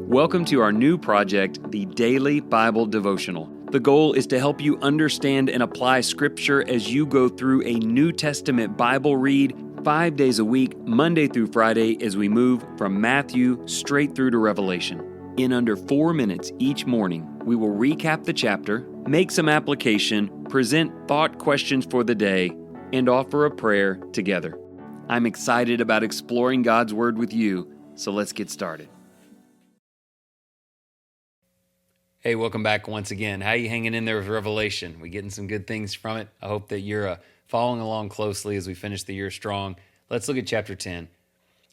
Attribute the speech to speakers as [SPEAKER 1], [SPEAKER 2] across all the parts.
[SPEAKER 1] Welcome to our new project, the Daily Bible Devotional. The goal is to help you understand and apply Scripture as you go through a New Testament Bible read 5 days a week, Monday through Friday, as we move from Matthew straight through to Revelation. In under 4 minutes each morning, we will recap the chapter, make some application, present thought questions for the day, and offer a prayer together. I'm excited about exploring God's Word with you, so let's get started. Hey, welcome back once again. How are you hanging in there with Revelation? We getting some good things from it? I hope that you're following along closely as we finish the year strong. Let's look at chapter 10.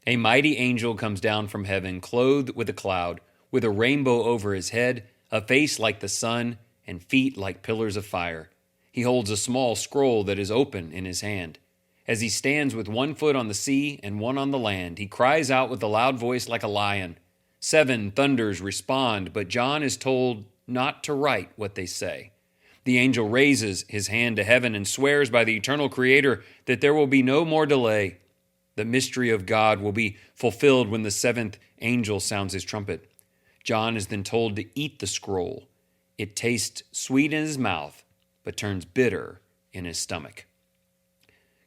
[SPEAKER 1] A mighty angel comes down from heaven, clothed with a cloud, with a rainbow over his head, a face like the sun, and feet like pillars of fire. He holds a small scroll that is open in his hand. As he stands with one foot on the sea and one on the land, he cries out with a loud voice like a lion. 7 thunders respond, but John is told not to write what they say. The angel raises his hand to heaven and swears by the eternal Creator that there will be no more delay. The mystery of God will be fulfilled when the 7th angel sounds his trumpet. John is then told to eat the scroll. It tastes sweet in his mouth, but turns bitter in his stomach.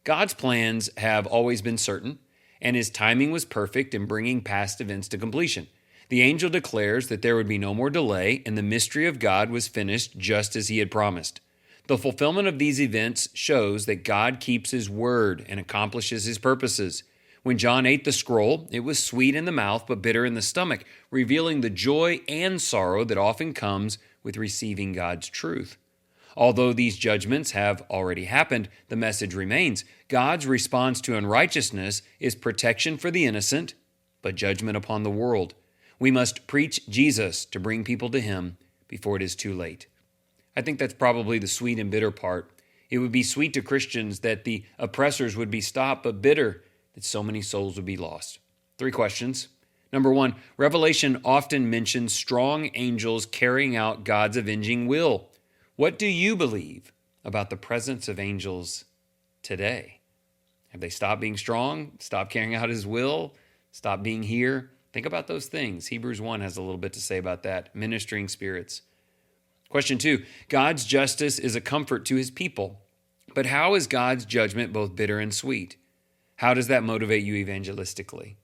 [SPEAKER 1] God's plans have always been certain, and his timing was perfect in bringing past events to completion. The angel declares that there would be no more delay, and the mystery of God was finished just as he had promised. The fulfillment of these events shows that God keeps his word and accomplishes his purposes. When John ate the scroll, it was sweet in the mouth but bitter in the stomach, revealing the joy and sorrow that often comes with receiving God's truth. Although these judgments have already happened, the message remains. God's response to unrighteousness is protection for the innocent, but judgment upon the world. We must preach Jesus to bring people to him before it is too late. I think that's probably the sweet and bitter part. It would be sweet to Christians that the oppressors would be stopped, but bitter that so many souls would be lost. 3 questions. Number 1, Revelation often mentions strong angels carrying out God's avenging will. What do you believe about the presence of angels today? Have they stopped being strong, stopped carrying out his will, stopped being here? Think about those things. Hebrews 1 has a little bit to say about that, ministering spirits. Question 2, God's justice is a comfort to his people. But how is God's judgment both bitter and sweet? How does that motivate you evangelistically?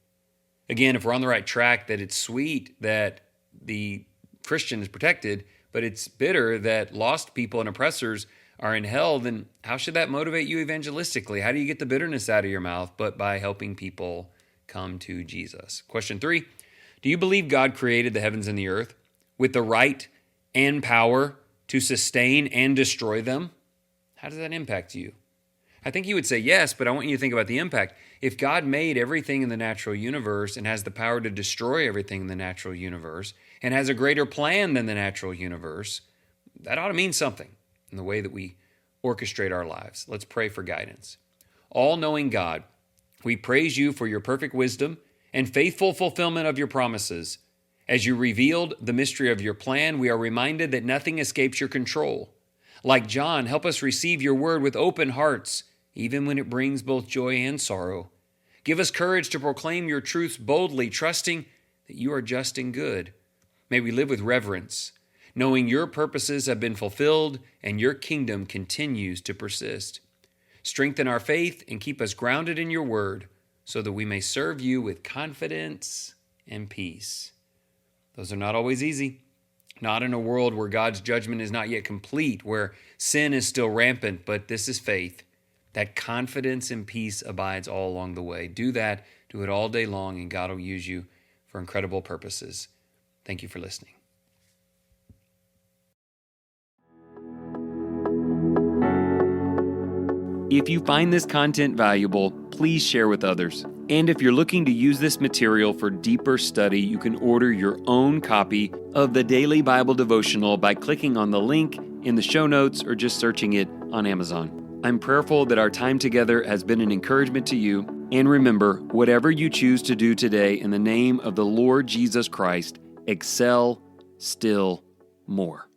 [SPEAKER 1] Again, if we're on the right track, that it's sweet that the Christian is protected, but it's bitter that lost people and oppressors are in hell, then how should that motivate you evangelistically? How do you get the bitterness out of your mouth? But by helping people come to Jesus. Question 3, do you believe God created the heavens and the earth with the right and power to sustain and destroy them? How does that impact you? I think you would say yes, but I want you to think about the impact. If God made everything in the natural universe and has the power to destroy everything in the natural universe and has a greater plan than the natural universe, that ought to mean something in the way that we orchestrate our lives. Let's pray for guidance. All-knowing God, we praise you for your perfect wisdom and faithful fulfillment of your promises. As you revealed the mystery of your plan, we are reminded that nothing escapes your control. Like John, help us receive your word with open hearts, even when it brings both joy and sorrow. Give us courage to proclaim your truths boldly, trusting that you are just and good. May we live with reverence, knowing your purposes have been fulfilled and your kingdom continues to persist. Strengthen our faith and keep us grounded in your word so that we may serve you with confidence and peace. Those are not always easy. Not in a world where God's judgment is not yet complete, where sin is still rampant, but this is faith. That confidence and peace abides all along the way. Do that, do it all day long, and God will use you for incredible purposes. Thank you for listening. If you find this content valuable, please share with others. And if you're looking to use this material for deeper study, you can order your own copy of the Daily Bible Devotional by clicking on the link in the show notes or just searching it on Amazon. I'm prayerful that our time together has been an encouragement to you. And remember, whatever you choose to do today in the name of the Lord Jesus Christ, excel still more.